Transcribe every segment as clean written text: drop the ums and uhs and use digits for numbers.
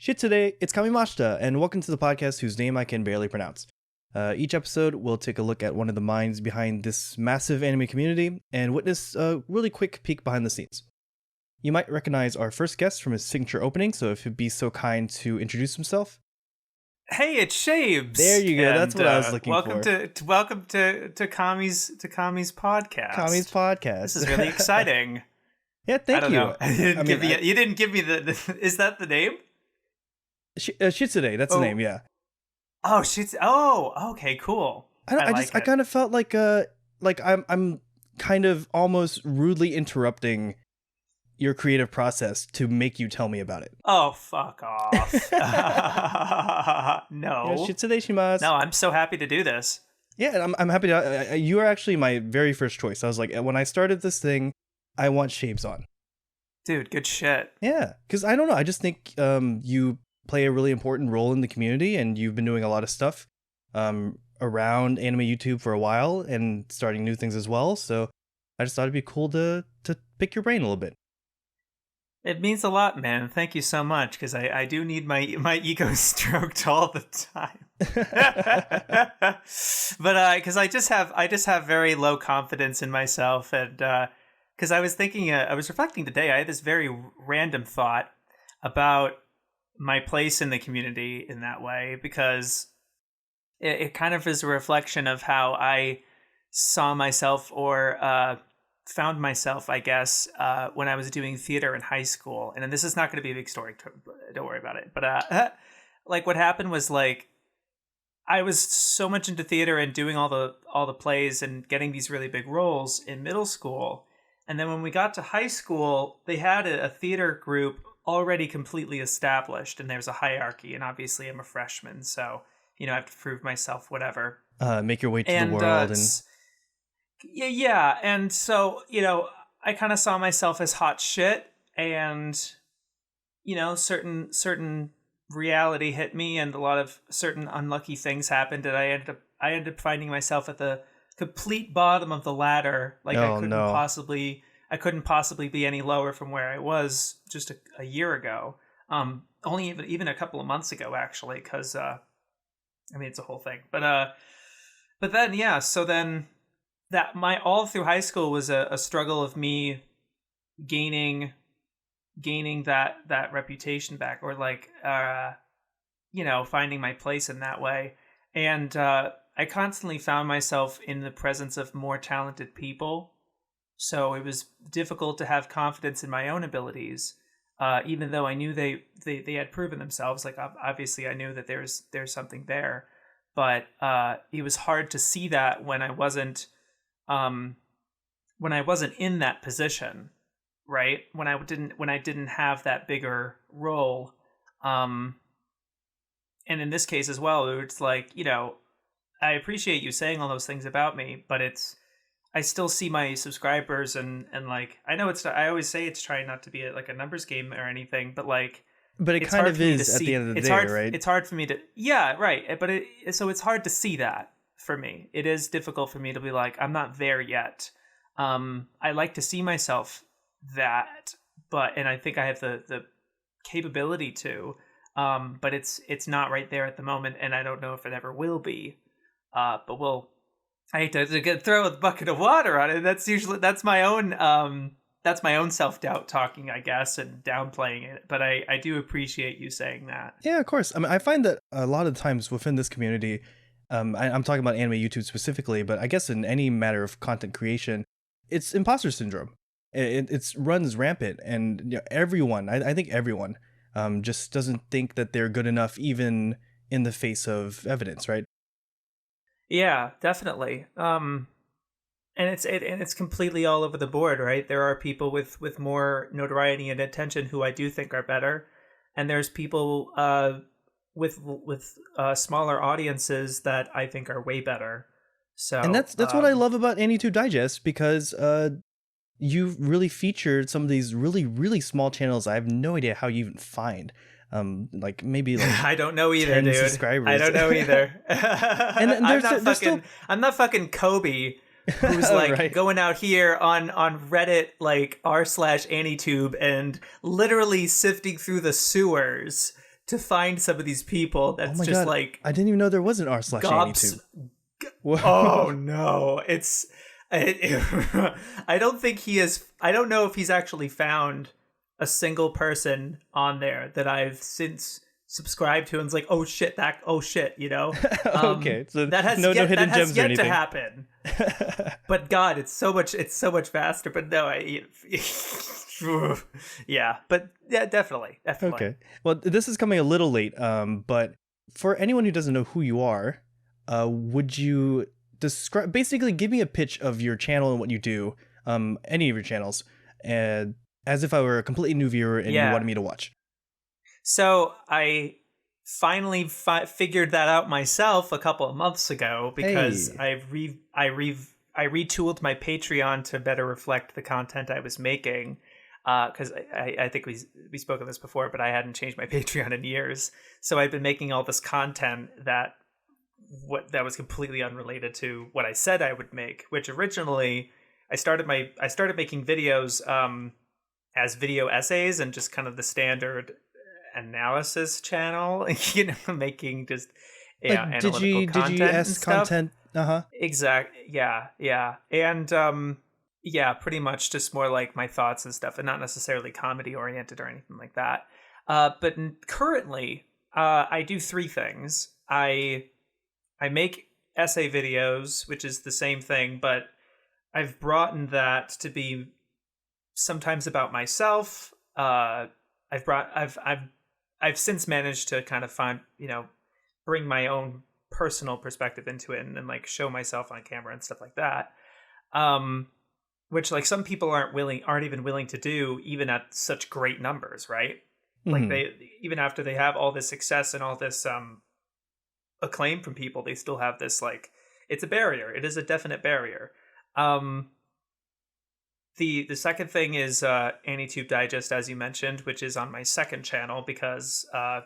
Shitsurei, it's Kamimashita, and welcome to the podcast whose name I can barely pronounce. Each episode, we'll take a look at one of the minds behind this massive anime community and witness a really quick peek behind the scenes. You might recognize our first guest from his signature opening, so if he'd be so kind to introduce himself. Hey, it's Shaybs. There you go. That's what I was looking welcome for. Welcome to Kami's podcast. Kami's podcast. This is really exciting. Yeah, thank you. Know. You didn't give me the. Is that the name? Shitsurei. That's the name. Yeah. Oh, Oh, okay, cool. I kind of felt like I'm kind of almost rudely interrupting your creative process to make you tell me about it. Oh, fuck off. No. Shitsurei shimasu. No, I'm so happy to do this. Yeah, I'm happy to. You are actually my very first choice. I was like, when I started this thing, I want Shaybs on. Dude, good shit. Yeah, because I don't know. I just think you play a really important role in the community, and you've been doing a lot of stuff around anime YouTube for a while and starting new things as well. So I just thought it'd be cool to pick your brain a little bit. It means a lot, man. Thank you so much, because I do need my ego stroked all the time. But because I just have very low confidence in myself, and because I was reflecting today, I had this very random thought about my place in the community in that way, because it kind of is a reflection of how I saw myself or found myself, I guess, when I was doing theater in high school. And this is not going to be a big story, don't worry about it. But like what happened was, like, I was so much into theater and doing all the plays and getting these really big roles in middle school. And then when we got to high school, they had a theater group already completely established, and there's a hierarchy. And obviously I'm a freshman, so, I have to prove myself, whatever. Make your way to the world. Yeah. And so, I kind of saw myself as hot shit, and, certain reality hit me, and a lot of certain unlucky things happened, and I ended up finding myself at the complete bottom of the ladder. Like, I couldn't possibly be any lower from where I was just a year ago. Only even a couple of months ago, actually, because it's a whole thing. But then, yeah. So then that all through high school was a struggle of me gaining that reputation back, or like finding my place in that way. And I constantly found myself in the presence of more talented people. So it was difficult to have confidence in my own abilities, even though I knew they had proven themselves. Like, obviously, I knew that there's something there, but it was hard to see that when I wasn't in that position, right? When I didn't have that bigger role, and in this case as well, it's like, I appreciate you saying all those things about me, but I still see my subscribers and like, I know I always say it's trying not to be a numbers game or anything, but like, but it kind of is at the end of the day, right? It's hard for me to, yeah, right. But so it's hard to see that for me. It is difficult for me to be like, I'm not there yet. I like to see myself that, and I think I have the capability to, but it's not right there at the moment, and I don't know if it ever will be. But I hate to throw a bucket of water on it. That's my own self-doubt talking, I guess, and downplaying it. But I do appreciate you saying that. Yeah, of course. I find that a lot of times within this community, I'm talking about anime YouTube specifically, but I guess in any matter of content creation, it's imposter syndrome. It runs rampant, and everyone, I think everyone, just doesn't think that they're good enough, even in the face of evidence, right? Yeah, definitely. And it's completely all over the board, right? There are people with more notoriety and attention who I do think are better, and there's people with smaller audiences that I think are way better. So, and that's what I love about Anitube Digest, because you've really featured some of these really, really small channels I have no idea how you even find. Like maybe like I don't know either, 10 dude. subscribers. I don't know either. And I'm not fucking Kobe, who's like right. going out here on Reddit, like r/Anitube, and literally sifting through the sewers to find some of these people Oh that's my just god, like I didn't even know there was an r/Anitube. Oh no, I don't think he is. I don't know if he's actually found a single person on there that I've since subscribed to and it's like, oh shit, Okay, so that has no yet, hidden that has gems or yet to anything. happen. But God, it's so much faster. But no, yeah, but yeah, definitely. Okay. Well, this is coming a little late, but for anyone who doesn't know who you are, would you describe, basically give me a pitch of your channel and what you do, any of your channels, and as if I were a completely new viewer and you Yeah. wanted me to watch. So I finally figured that out myself a couple of months ago because Hey. I retooled my Patreon to better reflect the content I was making. Because I think we spoke of this before, but I hadn't changed my Patreon in years. So I've been making all this content that was completely unrelated to what I said I would make. Which originally I started making videos as video essays and just kind of the standard analysis channel, making just Like analytical content and DGS stuff. content. Uh-huh. Exact. Yeah. And yeah, pretty much just more like my thoughts and stuff, and not necessarily comedy oriented or anything like that. But currently, I do three things. I make essay videos, which is the same thing, but I've broadened that to be sometimes about myself. I've since managed to kind of find, bring my own personal perspective into it and like show myself on camera and stuff like that. Which like some people aren't even willing to do even at such great numbers, right? Like they, even after they have all this success and all this acclaim from people, they still have this like, it's a barrier. It is a definite barrier. The second thing is Anitube Digest, as you mentioned, which is on my second channel because at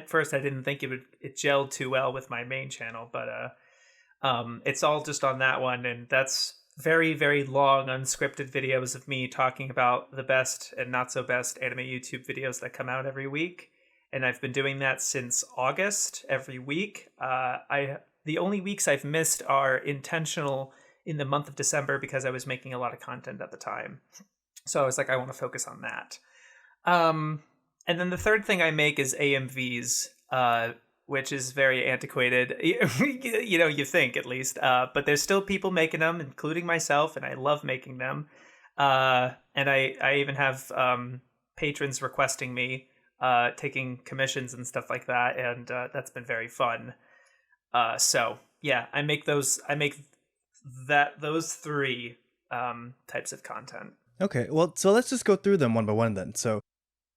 first I didn't think it gelled too well with my main channel, but it's all just on that one, and that's very, very long unscripted videos of me talking about the best and not so best anime YouTube videos that come out every week. And I've been doing that since August every week. The only weeks I've missed are intentional in the month of December because I was making a lot of content at the time. So I was like, I want to focus on that. And then the third thing I make is AMVs, which is very antiquated, you think at least. But there's still people making them, including myself, and I love making them. And I even have patrons requesting me, taking commissions and stuff like that, and that's been very fun. So yeah, I make those three types of content. Okay, well, so let's just go through them one by one then. So,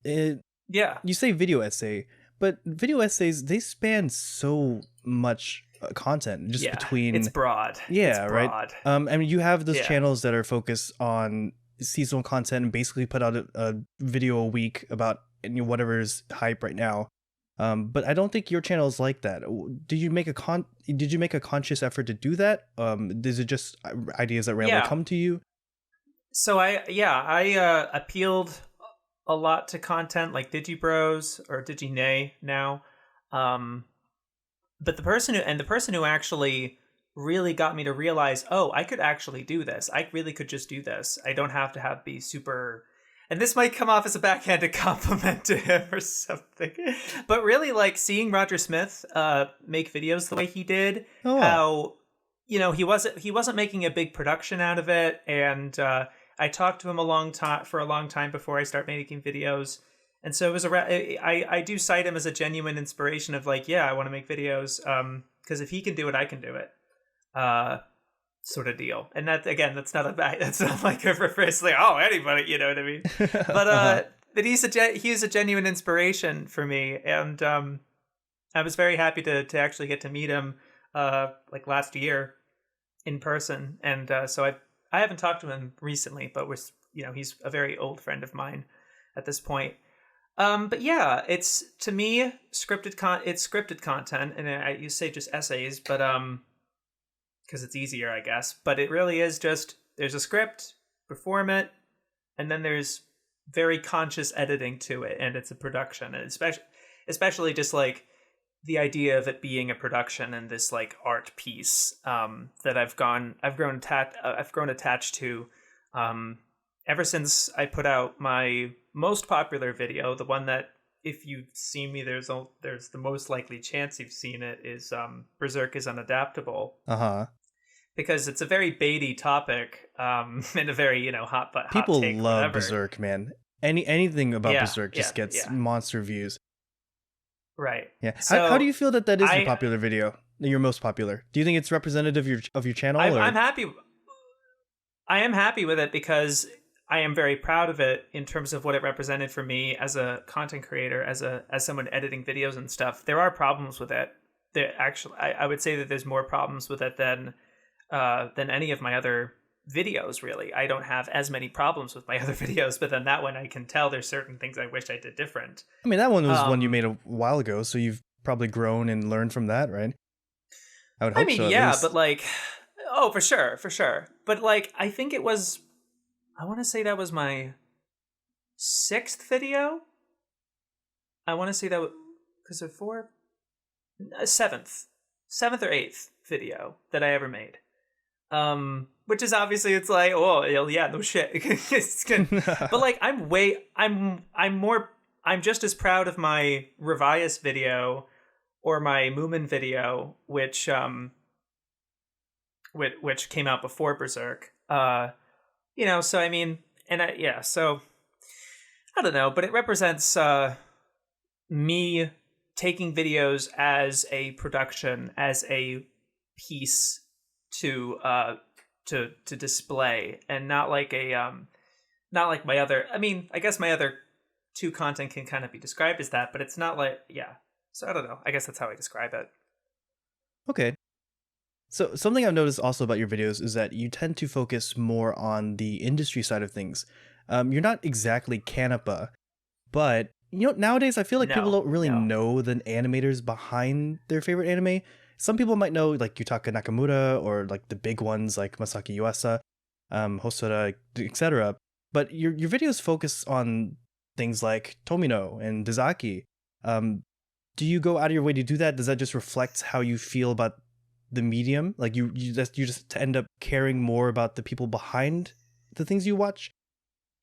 yeah, you say video essay, but video essays, they span so much content just between. It's broad. Yeah, it's right. broad. I mean, you have those channels that are focused on seasonal content and basically put out a video a week about whatever is hype right now. But I don't think your channel is like that. Did you make a conscious effort to do that? Is it just ideas that randomly come to you? So I appealed a lot to content like Digibros or Digine now. But the person who actually really got me to realize, oh, I could actually do this. I really could just do this. I don't have to be super. And this might come off as a backhanded compliment to him or something. But really, like seeing Roger Smith make videos the way he did, how he wasn't making a big production out of it, and I talked to him for a long time before I start making videos, and so it was I do cite him as a genuine inspiration of like, yeah, I want to make videos because if he can do it, I can do it. Sort of deal. And that, again, that's not like a reverse like, oh, anybody, you know what I mean? But but he's a genuine inspiration for me, and I was very happy to actually get to meet him like last year in person, and so I haven't talked to him recently, but he's a very old friend of mine at this point. But yeah, it's, to me, scripted content, and you say just essays, but because it's easier, I guess. But it really is just, there's a script, perform it, and then there's very conscious editing to it, and it's a production, and especially just like the idea of it being a production and this like art piece that I've grown attached to ever since I put out my most popular video, the one that if you've seen me, there's the most likely chance you've seen it, is Berserk is Unadaptable. Because it's a very baity topic, and a very, hot People take, love whatever. Berserk, man. Anything about Berserk just gets monster views. Right. Yeah. So how do you feel that is your popular video? Your most popular? Do you think it's representative of your channel? I'm happy. I am happy with it because I am very proud of it in terms of what it represented for me as a content creator, as someone editing videos and stuff. There are problems with it. I would say that there's more problems with it than any of my other videos, really. I don't have as many problems with my other videos, but then that one I can tell there's certain things I wish I did different. I mean, that one was one you made a while ago, so you've probably grown and learned from that, right? I would hope so. Yeah, but like, oh, for sure. But like, I think I want to say that was my 6th video. I want to say that because of 7th or 8th video that I ever made. Which is obviously, it's like, oh yeah, no shit. But like, I'm just as proud of my Revias video or my Moomin video, which came out before Berserk. So I mean, so I don't know, but it represents me taking videos as a production, as a piece to display, and not like my other. I mean, I guess my other 2 content can kind of be described as that, but it's not like, yeah. So I don't know. I guess that's how I describe it. Okay. So something I've noticed also about your videos is that you tend to focus more on the industry side of things. You're not exactly Canapa, but nowadays I feel like people don't really know the animators behind their favorite anime. Some people might know like Yutaka Nakamura or like the big ones like Masaki Yuasa, Hosoda, etc. But your videos focus on things like Tomino and Dazaki. Do you go out of your way to do that? Does that just reflect how you feel about the medium? Like you just end up caring more about the people behind the things you watch?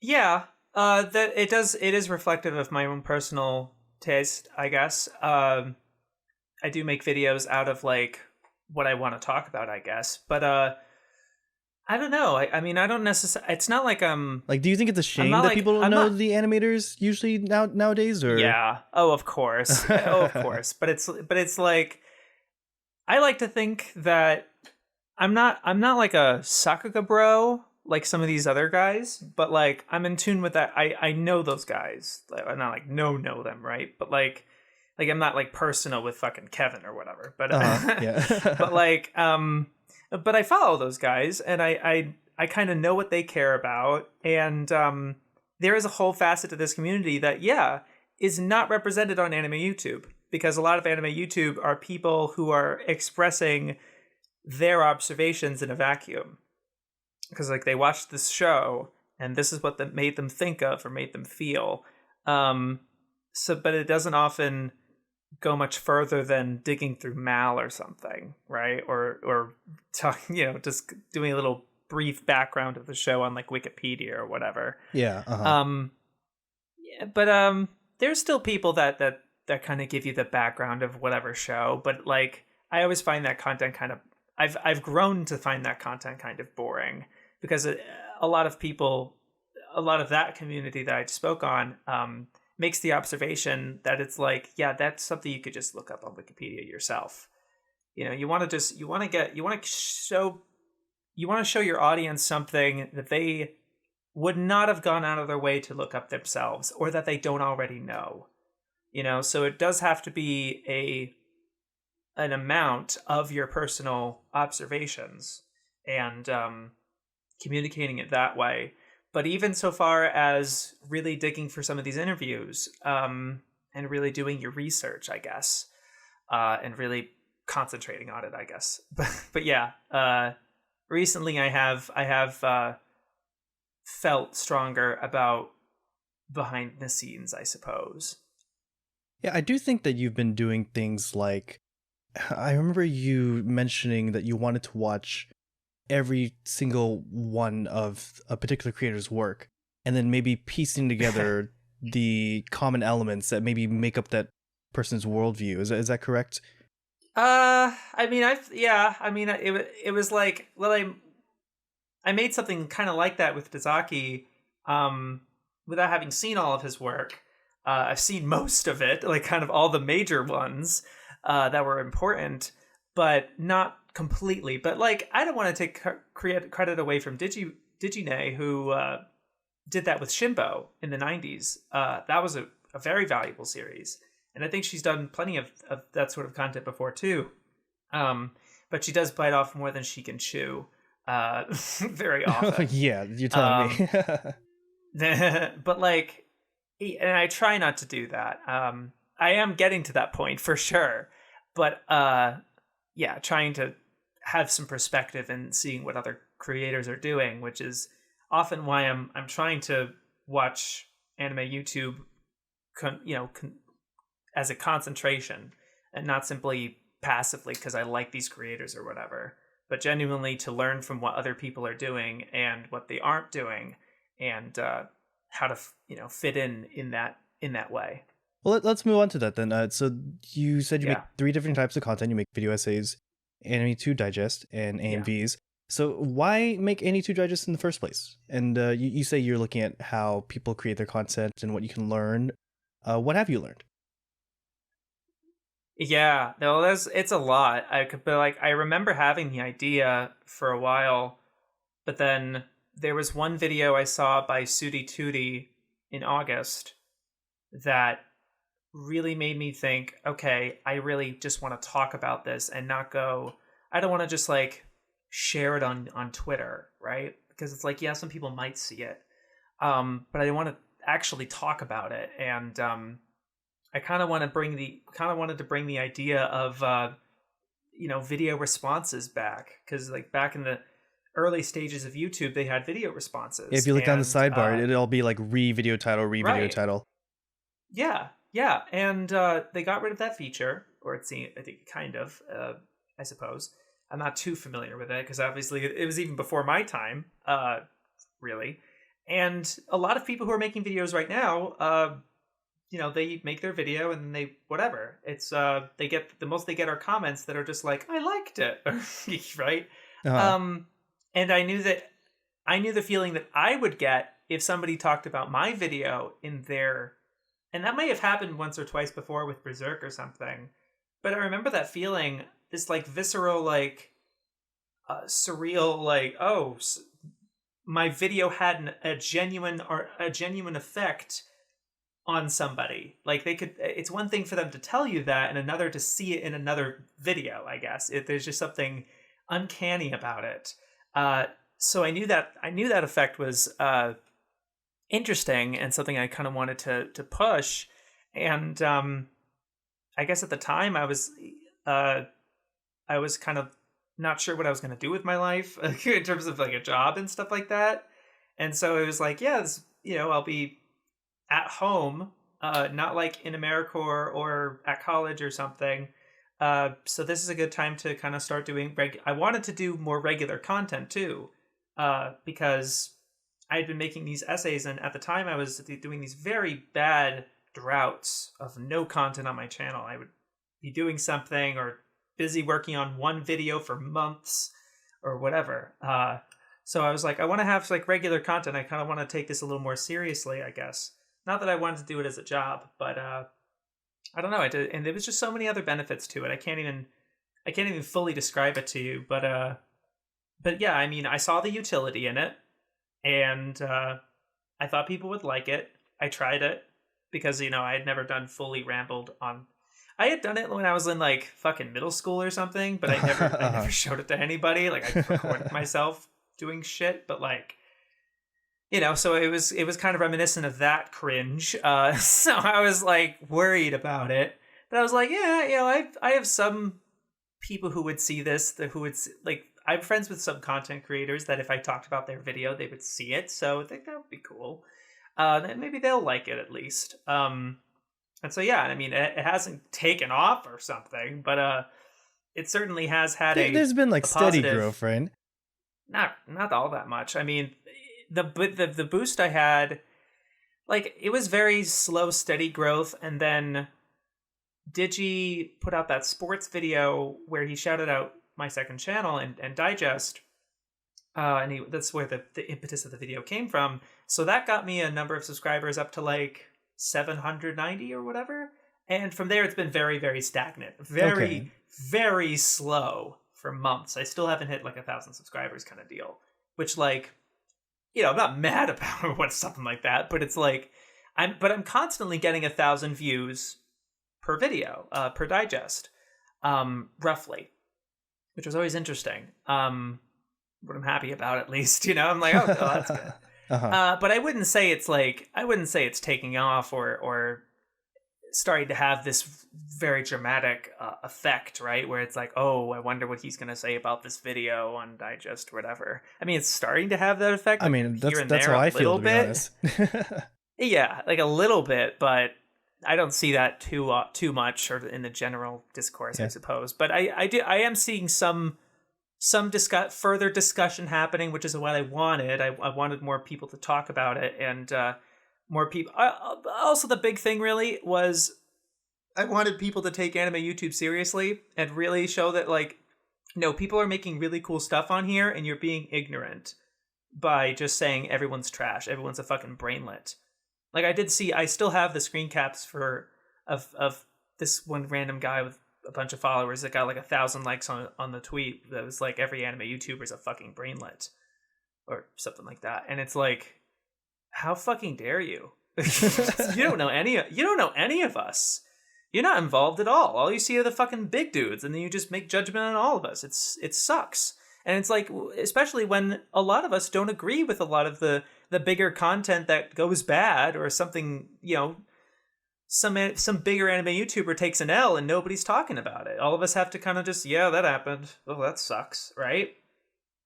Yeah, that it does. It is reflective of my own personal taste, I guess. I do make videos out of like what I want to talk about, I guess. But I don't know. I mean, I don't necessarily. It's not like like. Do you think it's a shame that people don't know the animators usually nowadays? Or yeah. Oh, of course. Of course. But it's like, I like to think that I'm not like a Sakuga bro like some of these other guys, but like I'm in tune with that. I know those guys. I'm not like know them, right? But like I'm not like personal with fucking Kevin or whatever. But yeah. but like but I follow those guys, and I kind of know what they care about, and there is a whole facet to this community that is not represented on anime YouTube, because a lot of anime YouTube are people who are expressing their observations in a vacuum, because like they watched this show and this is what that made them think of or made them feel. But it doesn't often go much further than digging through Mal or something, right? Or talking, just doing a little brief background of the show on like Wikipedia or whatever. Yeah. But there's still people that kind of give you the background of whatever show. But like, I always find that content kind of, I've grown to find that content kind of boring, because a lot of people, a lot of that community that I spoke on, makes the observation that it's like, that's something you could just look up on Wikipedia yourself. You want to show your audience something that they would not have gone out of their way to look up themselves, or that they don't already know. So it does have to be an amount of your personal observations and communicating it that way. But even so far as really digging for some of these interviews, and really doing your research, I guess, and really concentrating on it, I guess. But yeah, recently I have felt stronger about behind the scenes, I suppose. Yeah, I do think that you've been doing things like, I remember you mentioning that you wanted to watch every single one of a particular creator's work and then maybe piecing together the common elements that maybe make up that person's worldview. Is that correct? I mean, it was like, well, I made something kind of like that with Dazaki, without having seen all of his work. I've seen most of it, like kind of all the major ones that were important, but not completely. But like, I don't want to take credit away from Digine, who did that with Shimbo in the 90s. That was a very valuable series. And I think she's done plenty of that sort of content before too. But she does bite off more than she can chew very often. Yeah, you're telling me. But like, and I try not to do that. I am getting to that point for sure. But yeah, trying to have some perspective and seeing what other creators are doing, which is often why I'm trying to watch anime YouTube, as a concentration and not simply passively because I like these creators or whatever, but genuinely to learn from what other people are doing and what they aren't doing, and how to fit in that way. Well, let's move on to that then. So you said you make 3 different types of content. You make video essays, Anitube Digest, and AMVs. So why make Anitube Digest in the first place? And you say you're looking at how people create their content and what you can learn. What have you learned? Yeah, no, it's a lot. I remember having the idea for a while, but then there was one video I saw by Sudi Tootie in August that really made me think, okay, I really just want to talk about this and not go, I don't want to just like share it on Twitter, right? Because it's like, yeah, some people might see it. But I want to actually talk about it. And I kind of wanted to bring the idea of video responses back, because like back in the early stages of YouTube, they had video responses. If you look down the sidebar, it'll be like re-video title, re-video title. Yeah, and they got rid of that feature, or it seemed, I think, kind of. I suppose I'm not too familiar with it because obviously it was even before my time, really. And a lot of people who are making videos right now, they make their video and they whatever. It's they get the most they get are comments that are just like, I liked it, right? Uh-huh. And I knew the feeling that I would get if somebody talked about my video in their, and that may have happened once or twice before with Berserk or something, but I remember that feeling, this like visceral, like surreal, like, oh, my video had a genuine effect on somebody. Like it's one thing for them to tell you that and another to see it in another video, I guess. There's just something uncanny about it. So I knew that effect was interesting and something I kind of wanted to push. And I guess at the time I was kind of not sure what I was going to do with my life in terms of like a job and stuff like that. And so it was like, I'll be at home, not like in AmeriCorps or at college or something. So this is a good time to kind of start doing I wanted to do more regular content too, because I had been making these essays, and at the time I was doing these very bad droughts of no content on my channel. I would be doing something or busy working on one video for months or whatever. So I was like, I want to have like regular content. I kind of want to take this a little more seriously, I guess. Not that I wanted to do it as a job, but I don't know. I did, and there was just so many other benefits to it. I can't even fully describe it to you. But yeah, I mean, I saw the utility in it, and I thought people would like it. I tried it because I had never done fully rambled on. I had done it when I was in like fucking middle school or something, but I never showed it to anybody. Like I recorded myself doing shit, but like. So it was kind of reminiscent of that cringe. So I was like worried about it, but I was like, I have some people who would see this, who would like. I'm friends with some content creators that if I talked about their video, they would see it. So I think that would be cool. then maybe they'll like it at least. And so yeah, I mean, it hasn't taken off or something, but it certainly has had There's been like a steady positive growth, right? not all that much. I mean, the boost I had, like, it was very slow, steady growth, and then Digi put out that sports video where he shouted out my second channel and Digest, and that's where the impetus of the video came from. So that got me a number of subscribers up to like 790 or whatever, and from there it's been very, very stagnant, very slow for months. I still haven't hit like 1,000 subscribers kind of deal, which, like, I'm not mad about what something like that, but it's like I'm constantly getting 1,000 views per video, per digest, roughly, which was always interesting. What I'm happy about, at least, I'm like, oh, that's good. But I wouldn't say it's taking off or starting to have this very dramatic effect, right? Where it's like, oh, I wonder what he's going to say about this video on Digest or whatever. I mean, it's starting to have that effect. I mean, that's how I feel, to be honest. Yeah, like a little bit, but I don't see that too much, or in the general discourse, I suppose. But I am seeing some further discussion happening, which is what I wanted. I wanted more people to talk about it, and more people. Also, the big thing really was I wanted people to take anime YouTube seriously and really show that, like, no, people are making really cool stuff on here, and you're being ignorant by just saying everyone's trash, everyone's a fucking brainlet. Like, I still have the screen caps of this one random guy with a bunch of followers that got like 1,000 likes on the tweet that was like, every anime YouTuber is a fucking brainlet or something like that. And it's like, how fucking dare you? You don't know any of us. You're not involved at all. All you see are the fucking big dudes, and then you just make judgment on all of us. It sucks. And it's like, especially when a lot of us don't agree with a lot of the bigger content that goes bad, or something, some bigger anime YouTuber takes an L and nobody's talking about it. All of us have to kind of just, yeah, that happened. Oh, that sucks, right?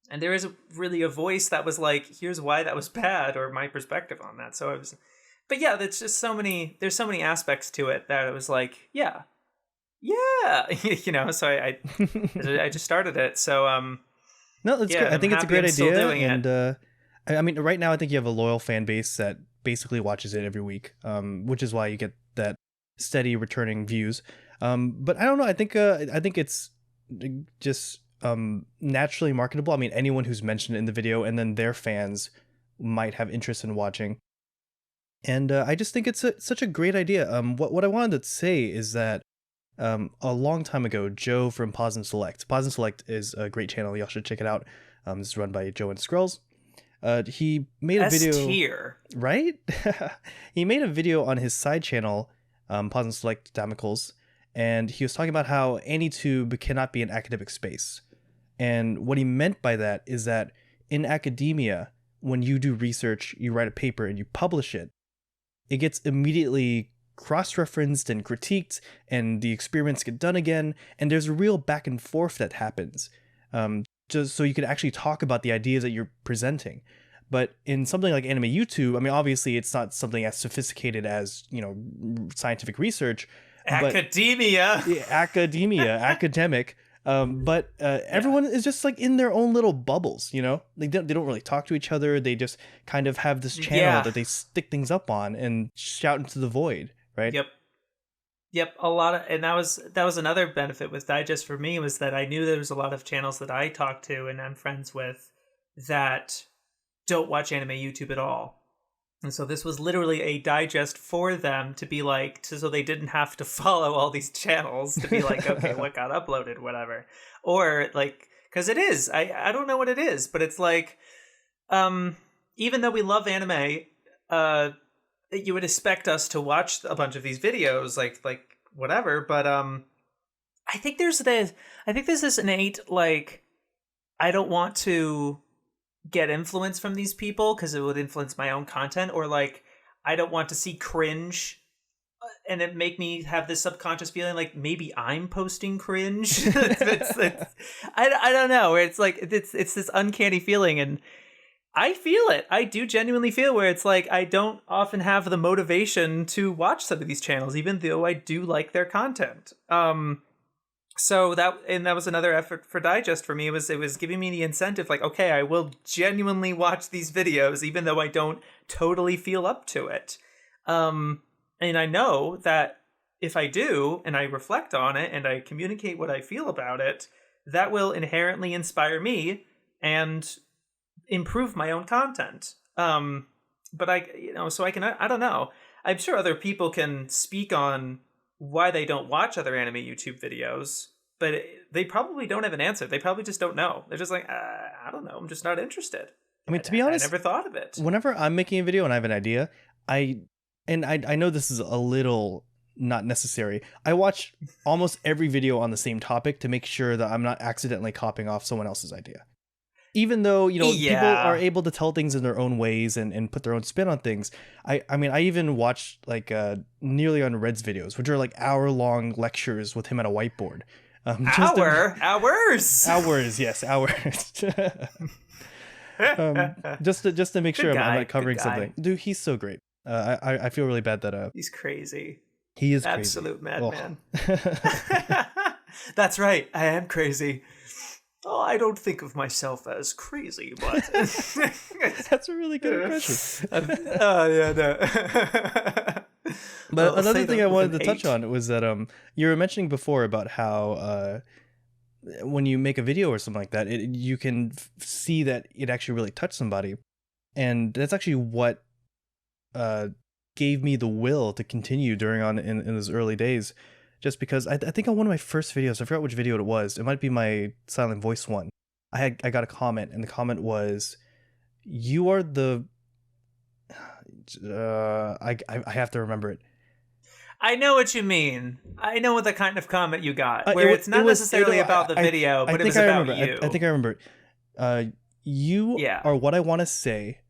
And there is really a voice that was like, here's why that was bad, or my perspective on that. So but yeah, there's just so many aspects to it that it was like, yeah, so I just started it. So, no, that's good. I think it's a great idea. And, I mean, right now I think you have a loyal fan base that basically watches it every week, which is why you get that steady returning views. But I don't know. I think it's just naturally marketable. I mean, anyone who's mentioned it in the video, and then their fans might have interest in watching. And I just think it's such a great idea. What I wanted to say is that a long time ago, Joe from Pause and Select is a great channel. Y'all should check it out. It's run by Joe and Skrulls. He made a video, S-tier. Right? He made a video on his side channel, Pause and Select Damicles, and he was talking about how Anitube cannot be an academic space. And what he meant by that is that in academia, when you do research, you write a paper and you publish it, it gets immediately cross-referenced and critiqued, and the experiments get done again, and there's a real back and forth that happens, just so you can actually talk about the ideas that you're presenting. But in something like anime YouTube, I mean, obviously it's not something as sophisticated as, scientific research. Academia. Academic. But everyone is just like in their own little bubbles, they don't really talk to each other. They just kind of have this channel that they stick things up on and shout into the void, right? Yep. And that was another benefit with Digest for me, was that I knew there was a lot of channels that I talk to and I'm friends with that don't watch anime YouTube at all. And so this was literally a digest for them to be like, so they didn't have to follow all these channels to be like, okay, what got uploaded, whatever. Or like, because it is, I don't know what it is, but it's like, even though we love anime, you would expect us to watch a bunch of these videos, like whatever. But I think there's this innate, like, I don't want to get influence from these people because it would influence my own content, or like I don't want to see cringe and it make me have this subconscious feeling like maybe I'm posting cringe. I don't know, where it's like it's this uncanny feeling, and I feel it. I do genuinely feel where it's like I don't often have the motivation to watch some of these channels, even though I do like their content. So that was another effort for Digest for me. It was giving me the incentive, like, okay, I will genuinely watch these videos, even though I don't totally feel up to it. And I know that if I do, and I reflect on it, and I communicate what I feel about it, that will inherently inspire me and improve my own content. But I don't know. I'm sure other people can speak on why they don't watch other anime YouTube videos, but they probably don't have an answer. They probably just don't know. They're just like, I don't know. I'm just not interested. I mean, to be honest, I never thought of it. Whenever I'm making a video and I have an idea, I know this is a little not necessary. I watch almost every video on the same topic to make sure that I'm not accidentally copying off someone else's idea. Even though, people are able to tell things in their own ways and put their own spin on things. I mean, I even watched like Nearly on Red's videos, which are like hour-long lectures with him at a whiteboard. Hours, yes, hours. Just to make sure I'm not covering something. Dude, he's so great. I feel really bad that he's crazy. He is crazy. Absolute madman. That's right. I am crazy. Oh, I don't think of myself as crazy, but that's a really good impression. Yeah, no. But another thing I wanted to touch on was that you were mentioning before about how when you make a video or something like that, you can see that it actually really touched somebody, and that's actually what gave me the will to continue in those early days. Just because I think on one of my first videos, I forgot which video it was. It might be my silent voice one. I got a comment, and the comment was, "You are the." I have to remember it. I know what you mean. I know what the kind of comment you got, where it's not necessarily about the video, but it was about you. I think I remember it. You are what I want to say,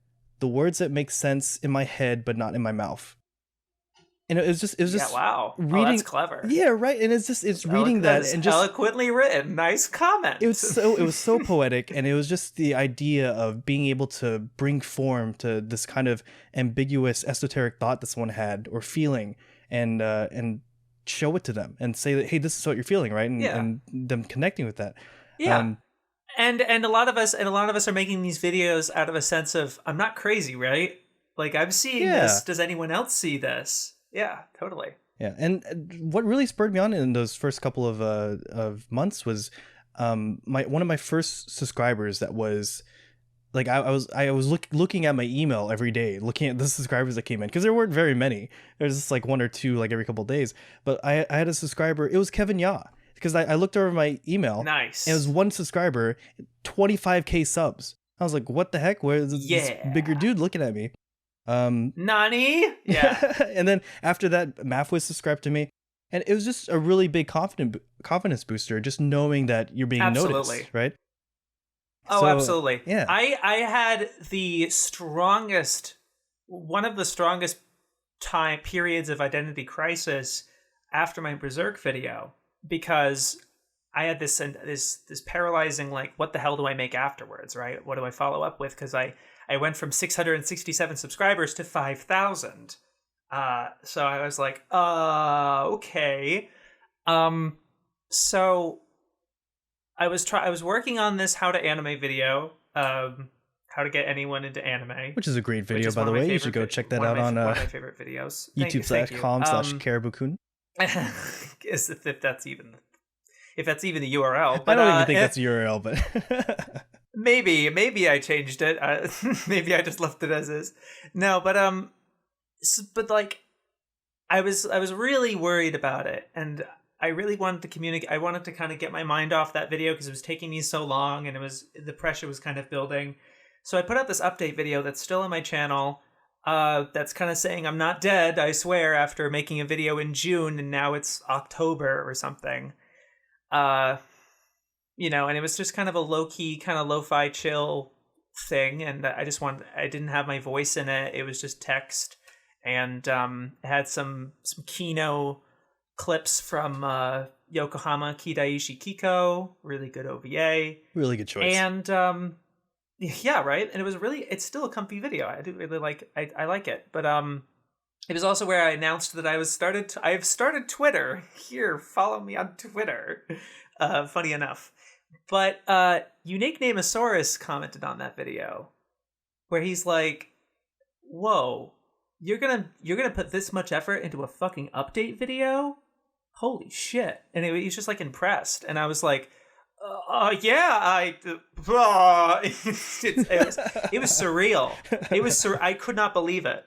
the words that make sense in my head but not in my mouth. And it was just wow. Reading, that's clever. Yeah, right. And it's reading that and just eloquently written. Nice comment. It was so poetic, and it was just the idea of being able to bring form to this kind of ambiguous, esoteric thought that someone had or feeling, and show it to them and say that, hey, this is what you're feeling, right? And them connecting with that. Yeah. And a lot of us are making these videos out of a sense of, I'm not crazy, right? Like, I'm seeing this. Does anyone else see this? Yeah, totally. Yeah, and what really spurred me on in those first couple of months was one of my first subscribers that was like I was looking at my email every day, looking at the subscribers that came in, because there weren't very many. There was just like one or two like every couple of days. But I had a subscriber. It was Kevin Ya, because I looked over my email. Nice. And it was one subscriber, 25K subs. I was like, what the heck? Where's this bigger dude looking at me? Nani? Yeah. And then after that, Math was subscribed to me, and it was just a really big confidence booster, just knowing that you're being noticed, right? Oh, so, absolutely. Yeah. I had one of the strongest time periods of identity crisis after my Berserk video, because I had this paralyzing, like, what the hell do I make afterwards, right? What do I follow up with? Because I went from 667 subscribers to 5,000. So I was like, okay. So I was working on this how to anime video, how to get anyone into anime. Which is a great video, by the way. You should go check that out on one of my favorite videos. YouTube.com/Caribou-kun. If that's even the URL. But, I don't even think that's the URL, but... Maybe I changed it. Maybe I just left it as is. No, but like, I was really worried about it, and I really wanted to communicate. I wanted to kind of get my mind off that video because it was taking me so long, and the pressure was kind of building. So I put out this update video that's still on my channel. That's kind of saying I'm not dead, I swear, after making a video in June, and now it's October or something. And it was just kind of a low-key, kind of lo-fi chill thing, and I didn't have my voice in it. It was just text, and it had some Kino clips from Yokohama Kidaishi Kiko, really good OVA. Really good choice. And Yeah, right. And it's still a comfy video. I do really like. I like it. But it was also where I announced that I have started Twitter. Here, follow me on Twitter. Funny enough. But Unique Nameosaurus commented on that video where he's like, "Whoa, you're gonna put this much effort into a fucking update video? Holy shit!" And he's just like impressed, and I was like, yeah, it was surreal. I could not believe it.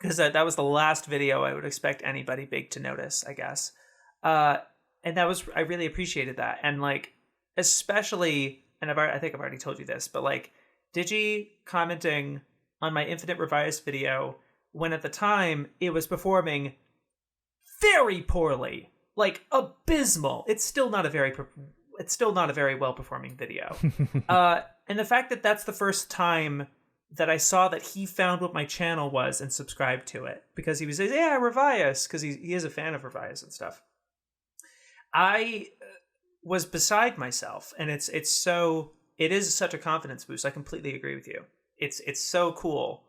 Because that was the last video I would expect anybody big to notice, I guess. And I really appreciated that. And like, especially, and I think I've already told you this, but like, Digi commenting on my Infinite Revised video when at the time it was performing very poorly. Like abysmal. It's still not a very well performing video. And the fact that that's the first time that I saw that he found what my channel was and subscribed to it, because he was saying, yeah, Revius, because he is a fan of Revius and stuff. I was beside myself, and it is such a confidence boost. I completely agree with you. It's so cool.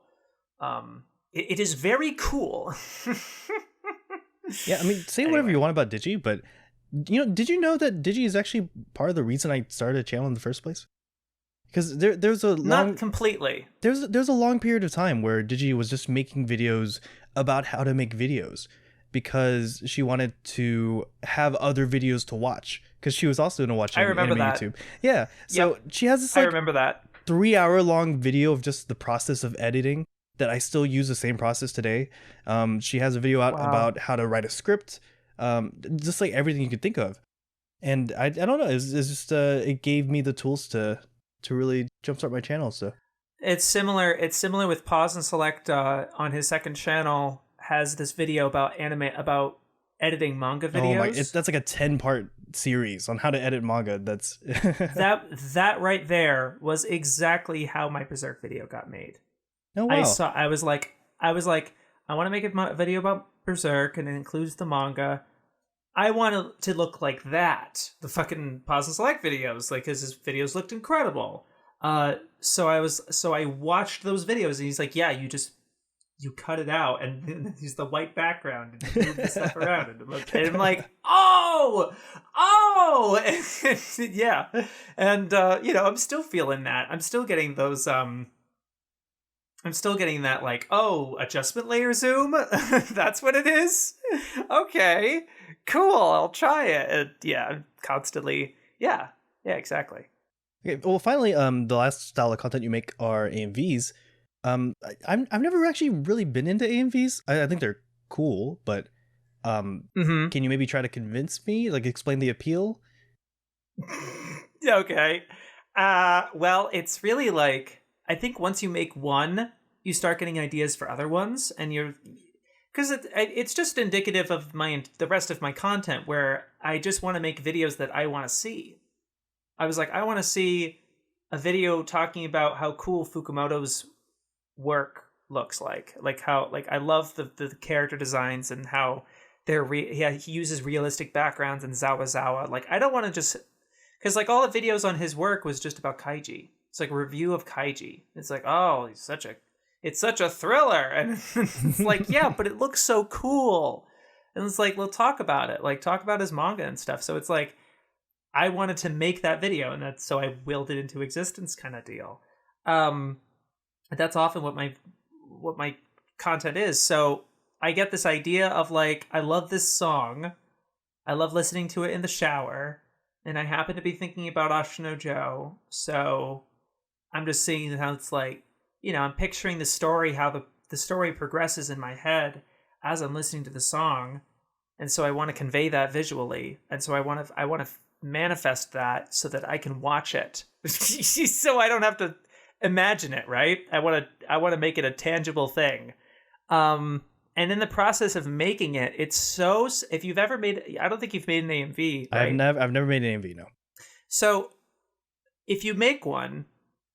It is very cool. Yeah, I mean, say whatever you want about Digi, but did you know that Digi is actually part of the reason I started a channel in the first place? Because there's a long, not completely. There's a long period of time where Digi was just making videos about how to make videos because she wanted to have other videos to watch, because she was also into watching anime YouTube. Yeah, so she has this, like, I remember that 3-hour long video of just the process of editing that I still use the same process today. She has a video out about how to write a script, just like everything you could think of. And I don't know, it's just it gave me the tools to really jumpstart my channel. So it's similar with Pause and Select on his second channel has this video about editing manga videos. Oh my, that's like a 10-part series on how to edit manga. That's that right there was exactly how my Berserk video got made. Oh, wow. I was like, I want to make a video about Berserk, and it includes the manga. I want it to look like that. The fucking Pause and Select videos, like, because his videos looked incredible. So I watched those videos, and he's like, yeah, you cut it out, and use the white background and move the stuff around, and I'm like, oh, yeah, and I'm still feeling that. I'm still getting those. I'm still getting that, like, oh, adjustment layer zoom? That's what it is? Okay, cool, I'll try it. And yeah, constantly. Yeah, exactly. Okay, well, finally, the last style of content you make are AMVs. I've never actually really been into AMVs. I think they're cool, but can you maybe try to convince me, like, explain the appeal? Okay. Well, it's really like, I think once you make one, you start getting ideas for other ones, and because it's just indicative of the rest of my content, where I just want to make videos that I want to see. I was like, I want to see a video talking about how cool Fukumoto's work looks like how, like, I love the character designs and how he uses realistic backgrounds and Zawa. Like, I don't want to just, because like all the videos on his work was just about kaiji. It's like a review of kaiji. It's like, oh, it's such a thriller. And it's like, yeah, but it looks so cool. And it's like, we'll talk about it. Like, talk about his manga and stuff. So it's like, I wanted to make that video, and so I willed it into existence, kind of deal. That's often what my content is. So I get this idea of, like, I love this song. I love listening to it in the shower. And I happen to be thinking about Ashino Joe. So I'm just seeing how it's like, I'm picturing the story, how the story progresses in my head as I'm listening to the song. And so I want to convey that visually. And so I want to manifest that so that I can watch it. So I don't have to imagine it, right? I want to make it a tangible thing. And in the process of making it, it's so, if you've ever made, I don't think you've made an AMV, right? I've never made an AMV, no. So if you make one,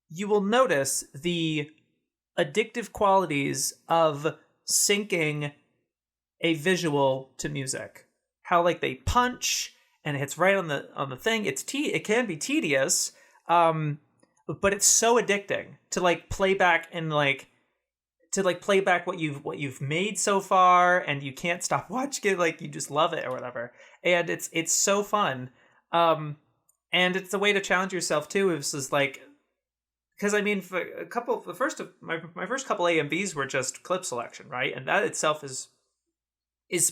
you will notice the addictive qualities of syncing a visual to music. How, like, they punch and it hits right on the thing. It can be tedious, But it's so addicting to like play back and like to like play back what you've made so far, and you can't stop watching it, like you just love it or whatever. And it's so fun. And it's a way to challenge yourself too. It's just like, because I mean, for my first couple AMVs were just clip selection, right? And that itself is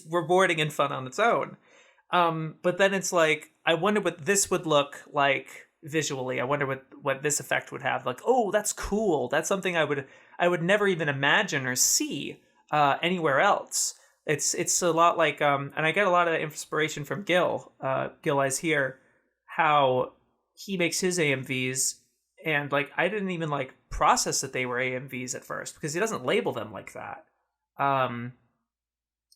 rewarding and fun on its own. But then it's like, I wonder what this would look like visually. I wonder what this effect would have. Like, oh, that's cool. That's something I would never even imagine or see anywhere else. It's a lot like, and I get a lot of inspiration from Gil Eyes Here, how he makes his AMVs. And like, I didn't even like process that they were AMVs at first, because he doesn't label them like that.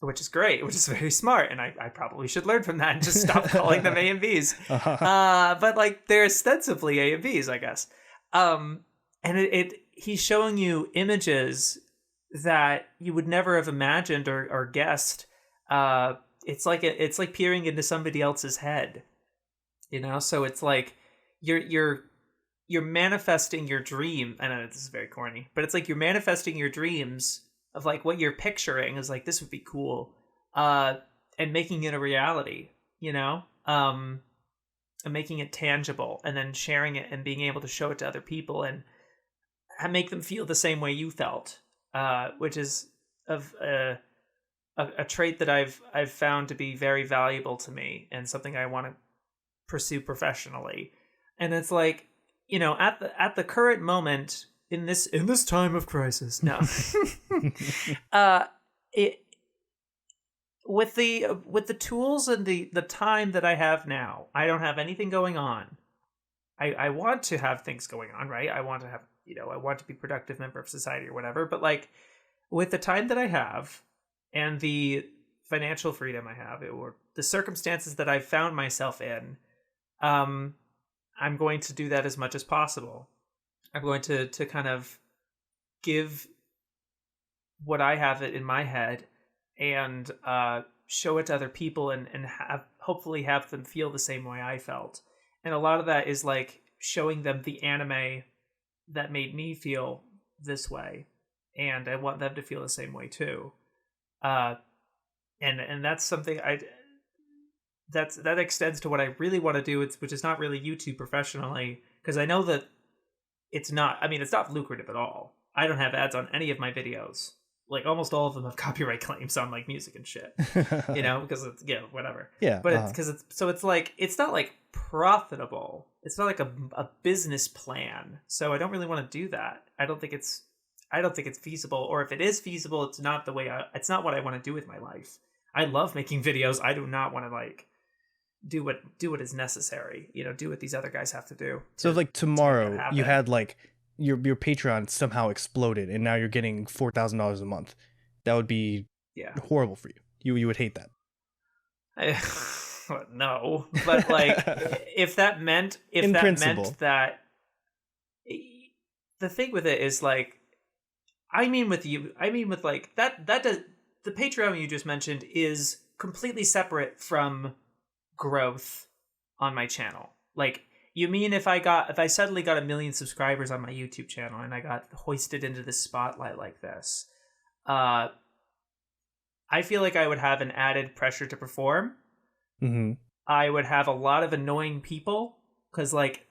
Which is great, which is very smart. And I probably should learn from that and just stop calling them AMVs. But like, they're ostensibly AMVs, I guess. And he's showing you images that you would never have imagined or guessed. It's like peering into somebody else's head, you know? So it's like, you're manifesting your dream. I know this is very corny, but it's like you're manifesting your dreams of like what you're picturing is like, this would be cool, and making it a reality, you know, and making it tangible, and then sharing it and being able to show it to other people and make them feel the same way you felt, which is of a trait that I've found to be very valuable to me and something I want to pursue professionally. And it's like, you know, at the current moment, in this time of crisis, no, with the tools and the time that I have now, I don't have anything going on. I want to have things going on, right? I want to have, you know, I want to be a productive member of society or whatever. But like, with the time that I have and the financial freedom I have, or the circumstances that I've found myself in, I'm going to do that as much as possible. I'm going to kind of give what I have it in my head and show it to other people and hopefully have them feel the same way I felt. And a lot of that is like showing them the anime that made me feel this way. And I want them to feel the same way too. And that's something that extends to what I really want to do, which is not really YouTube professionally, because I know that it's not lucrative at all. I don't have ads on any of my videos. Like, almost all of them have copyright claims on like music and shit, you know, because it's, yeah, whatever. Yeah. But it's because it's like, it's not like profitable. It's not like a business plan. So I don't really want to do that. I don't think it's feasible, or if it is feasible, it's not what I want to do with my life. I love making videos. I do not want to like do what is necessary, you know, do what these other guys have to do. So like tomorrow you had like your Patreon somehow exploded and now you're getting $4,000 a month. That would be horrible for you. You would hate that. No, but like if that meant that, the thing with it is like, I mean with like that does, the Patreon you just mentioned is completely separate from growth on my channel. Like, you mean if I suddenly got 1 million subscribers on my YouTube channel and I got hoisted into the spotlight like this, I feel like I would have an added pressure to perform. Mm-hmm. I would have a lot of annoying people, because like,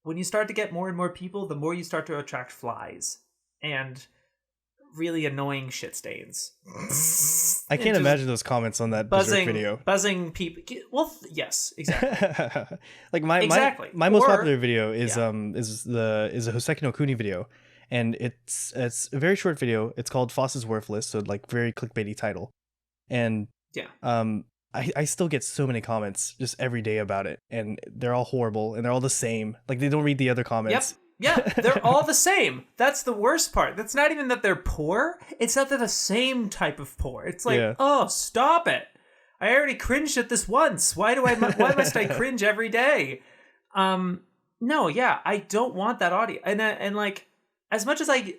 when you start to get more and more people, the more you start to attract flies and really annoying shit stains. I can't imagine those comments on that Berserk video. Buzzing people. Well, yes, exactly. Like my most popular video is a Hoseki no Kuni video, and it's a very short video. It's called Foss is Worthless, so like very clickbaity title. And I still get so many comments just every day about it, and they're all horrible and they're all the same. Like, they don't read the other comments. Yep. Yeah, they're all the same. That's the worst part. That's not even that they're poor. It's that they're the same type of poor. It's like, oh, stop it. I already cringed at this once. Why must I cringe every day? No, yeah, I don't want that audience. And like, as much as I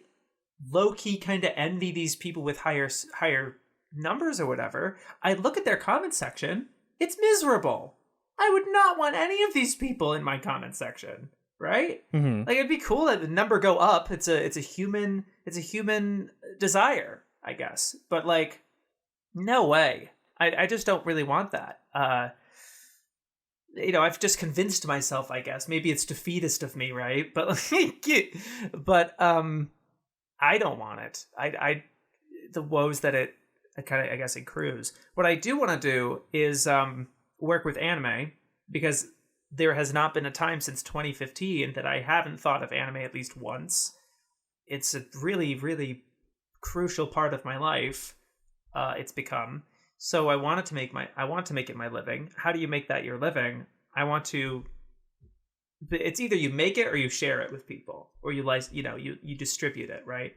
low-key kind of envy these people with higher numbers or whatever, I look at their comment section. It's miserable. I would not want any of these people in my comment section. right? Mm-hmm. Like it'd be cool that the number go up. It's a human desire, I guess. But like, no way. I just don't really want that. I've just convinced myself, I guess. Maybe it's defeatist of me, right? But I don't want it. The woes that it kind of, I guess, accrues. What I do want to do is work with anime, because there has not been a time since 2015 that I haven't thought of anime at least once. It's a really, really crucial part of my life. It's become. So I want to make it my living. How do you make that your living? It's either you make it or you share it with people, or you distribute it, right?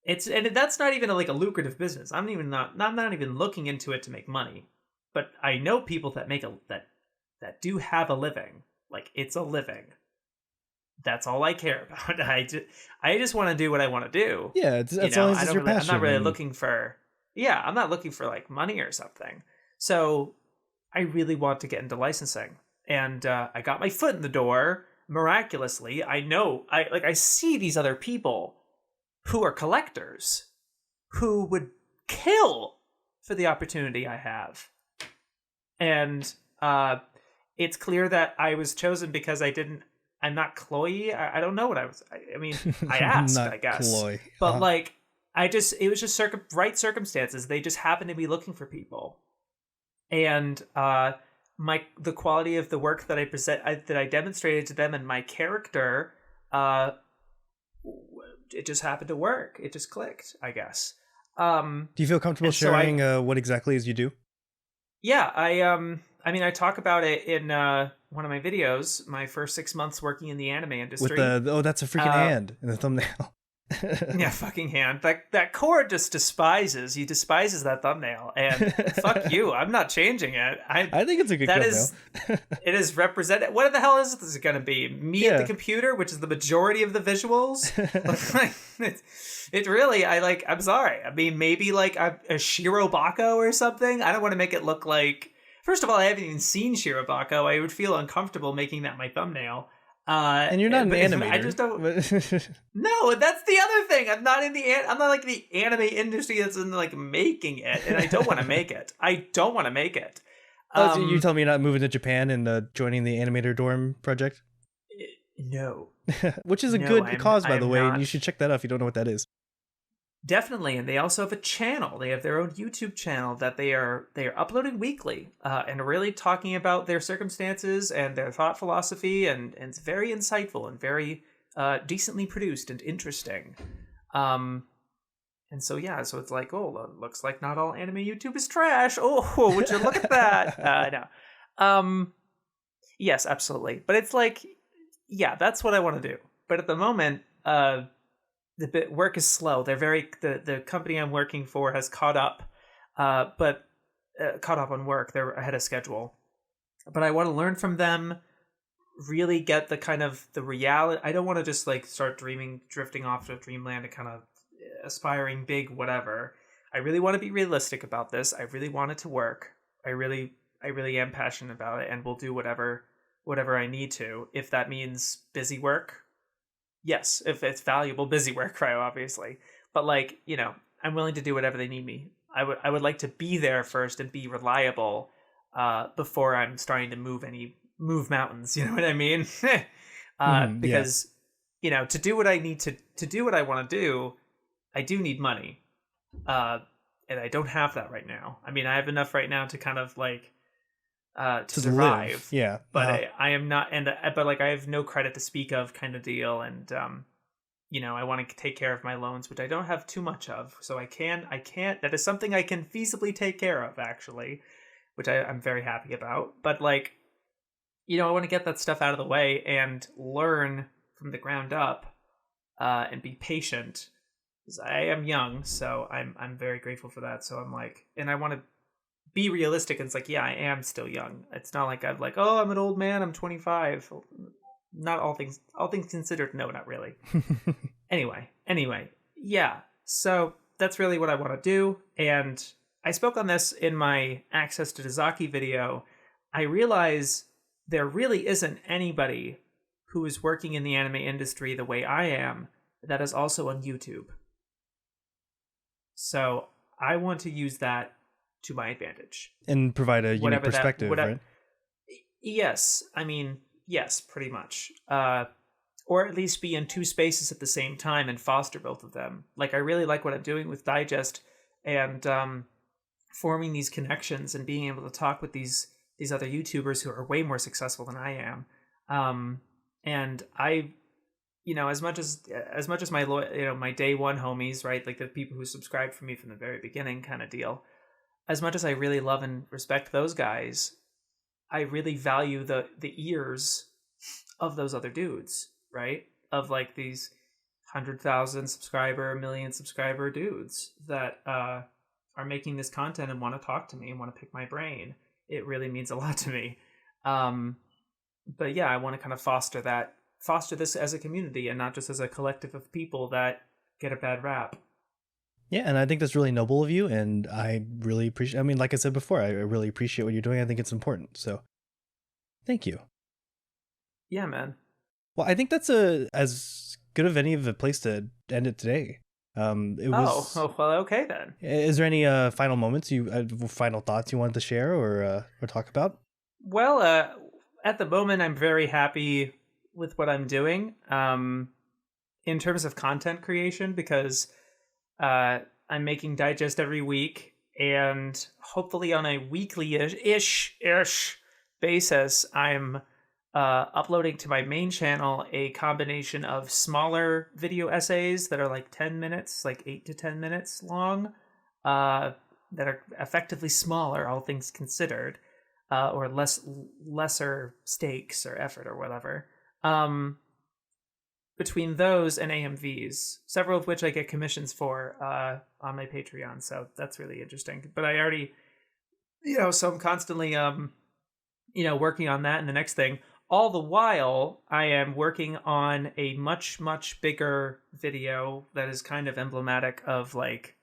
And that's not even like a lucrative business. I'm not even looking into it to make money, but I know people that that do have a living. Like, it's a living. That's all I care about. I just want to do what I want to do. Yeah, as long as it's your passion. I'm not really looking for. Yeah, I'm not looking for like money or something. So I really want to get into licensing, and I got my foot in the door miraculously. I see these other people who are collectors who would kill for the opportunity I have, and it's clear that I was chosen because I'm not cloyy. I don't know what I was. I mean, I asked, I guess, cloy. But like. It was just right circumstances. They just happened to be looking for people, and the quality of the work that that I demonstrated to them, and my character, it just happened to work. It just clicked, I guess. Do you feel comfortable sharing what exactly is you do? Yeah, I talk about it in one of my videos. My first 6 months working in the anime industry. With that's a freaking hand in the thumbnail. Yeah, fucking hand. That cord just despises that thumbnail, and fuck you. I'm not changing it. I think it's a good thumbnail. It is represented. What the hell is this going to be? Me at the computer, which is the majority of the visuals. It really. I'm sorry. I mean, maybe like a Shirobako or something. I don't want to make it look like. First of all, I haven't even seen Shirobako. I would feel uncomfortable making that my thumbnail. And you're not an animator. I just don't. No, that's the other thing. I'm not like the anime industry that's in like making it, and I don't want to make it. You tell me you're not moving to Japan and joining the animator dorm project? No. Which is a good cause, by the way. And you should check that out if you don't know what that is. Definitely, and they also have a channel. They have their own YouTube channel that they are uploading weekly, and really talking about their circumstances and their thought philosophy, and it's very insightful and very decently produced and interesting. And so it's like, oh, looks like not all anime YouTube is trash. Oh, would you look at that? No. Yes, absolutely. But it's like, yeah, that's what I want to do. But at the moment, the work is slow. They're the company I'm working for has caught up, but caught up on work. They're ahead of schedule. But I want to learn from them, really get the kind of the reality. I don't want to just like start drifting off to dreamland and kind of aspiring big, whatever. I really want to be realistic about this. I really want it to work. I really am passionate about it, and will do whatever I need to. If that means busy work, yes. If it's valuable busy work, right, obviously. But like, I'm willing to do whatever they need me. I would like to be there first and be reliable before I'm starting to move mountains. You know what I mean? Because to do what I need to do what I want to do, I do need money, and I don't have that right now. I mean, I have enough right now to kind of like to survive. Live. Yeah, but I am not, but like I have no credit to speak of, kind of deal, and I want to take care of my loans, which I don't have too much of, so I can't. That is something I can feasibly take care of, actually, which I'm very happy about. But like, I want to get that stuff out of the way and learn from the ground up, and be patient. Because I am young, so I'm very grateful for that. So I'm like, and I want to be realistic. And it's like, yeah, I am still young. It's not like I'm like, oh, I'm an old man. I'm 25. Not all things considered. No, not really. Anyway, yeah. So that's really what I want to do. And I spoke on this in my Access to Dazaki video. I realize there really isn't anybody who is working in the anime industry the way I am that is also on YouTube. So I want to use that to my advantage and provide a unique perspective, right? Yes, I mean, yes, pretty much. Or at least be in two spaces at the same time and foster both of them. Like, I really like what I'm doing with Digest and forming these connections and being able to talk with these other YouTubers who are way more successful than I am. And I, as much as my my day one homies, right, like the people who subscribed for me from the very beginning, kind of deal. As much as I really love and respect those guys, I really value the ears of those other dudes, right? Of like these 100,000 subscriber, 1 million subscriber dudes that are making this content and want to talk to me and want to pick my brain. It really means a lot to me. But yeah, I want to kind of foster this as a community and not just as a collective of people that get a bad rap. Yeah, and I think that's really noble of you, and I really appreciate. I mean, like I said before, I really appreciate what you're doing. I think it's important. So, thank you. Yeah, man. Well, I think that's as good of any of a place to end it today. Well, okay then. Is there any final moments final thoughts you wanted to share or talk about? Well, at the moment, I'm very happy with what I'm doing in terms of content creation, because I'm making Digest every week, and hopefully on a weekly-ish basis, I'm uploading to my main channel a combination of smaller video essays that are like 10 minutes, like 8 to 10 minutes long, that are effectively smaller, all things considered, or lesser stakes or effort or whatever. Between those and AMVs, several of which I get commissions for on my Patreon, so that's really interesting. But I already, so I'm constantly, working on that and the next thing. All the while, I am working on a much, much bigger video that is kind of emblematic of, like,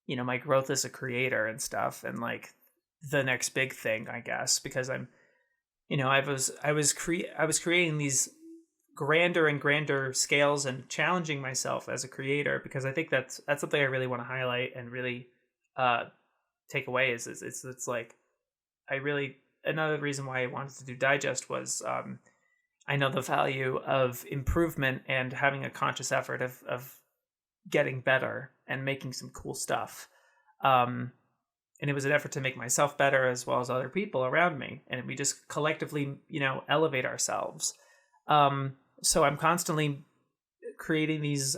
my growth as a creator and stuff, and like the next big thing, I guess, because I'm, I was creating these grander and grander scales and challenging myself as a creator, because I think that's something I really want to highlight and really take away is it's like another reason why I wanted to do Digest was I know the value of improvement and having a conscious effort of getting better and making some cool stuff. And it was an effort to make myself better as well as other people around me. And we just collectively, elevate ourselves. So I'm constantly creating these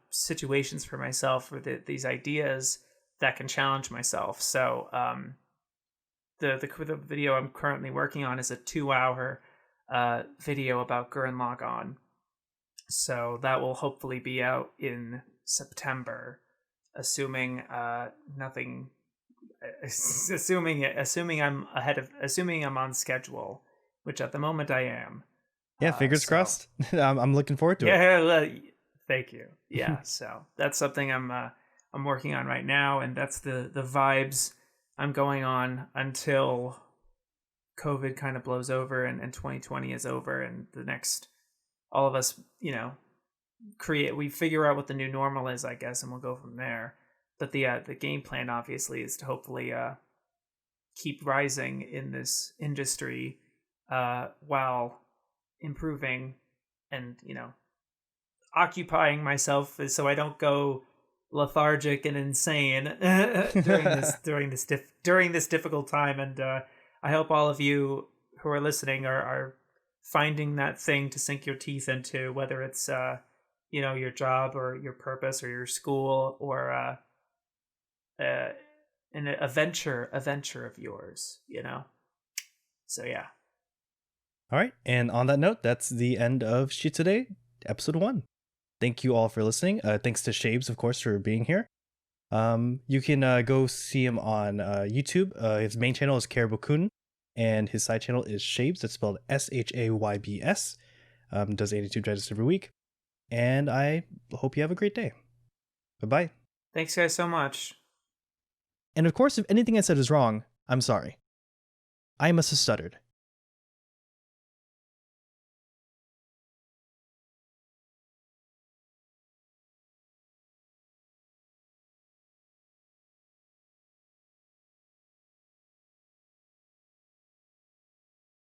situations for myself, or these ideas that can challenge myself. So the video I'm currently working on is a 2-hour video about Gurren Lagann. So that will hopefully be out in September, assuming nothing. Assuming I'm on schedule, which at the moment I am. Yeah, fingers crossed. I'm looking forward to it. Yeah, thank you. Yeah, so that's something I'm working on right now, and that's the vibes I'm going on until COVID kind of blows over and 2020 is over, and the next, all of us, we figure out what the new normal is, I guess, and we'll go from there. But the game plan obviously is to hopefully keep rising in this industry while improving and occupying myself so I don't go lethargic and insane during this difficult time. And I hope all of you who are listening are finding that thing to sink your teeth into, whether it's your job or your purpose or your school or a venture of yours, So yeah. All right, and on that note, that's the end of Shitsurei episode 1. Thank you all for listening. Thanks to Shaybs, of course, for being here. You can go see him on YouTube. His main channel is Caribou-kun, and his side channel is Shaybs. That's spelled Shaybs. Does Anitube Digest every week. And I hope you have a great day. Bye-bye. Thanks, guys, so much. And of course, if anything I said is wrong, I'm sorry. I must have stuttered.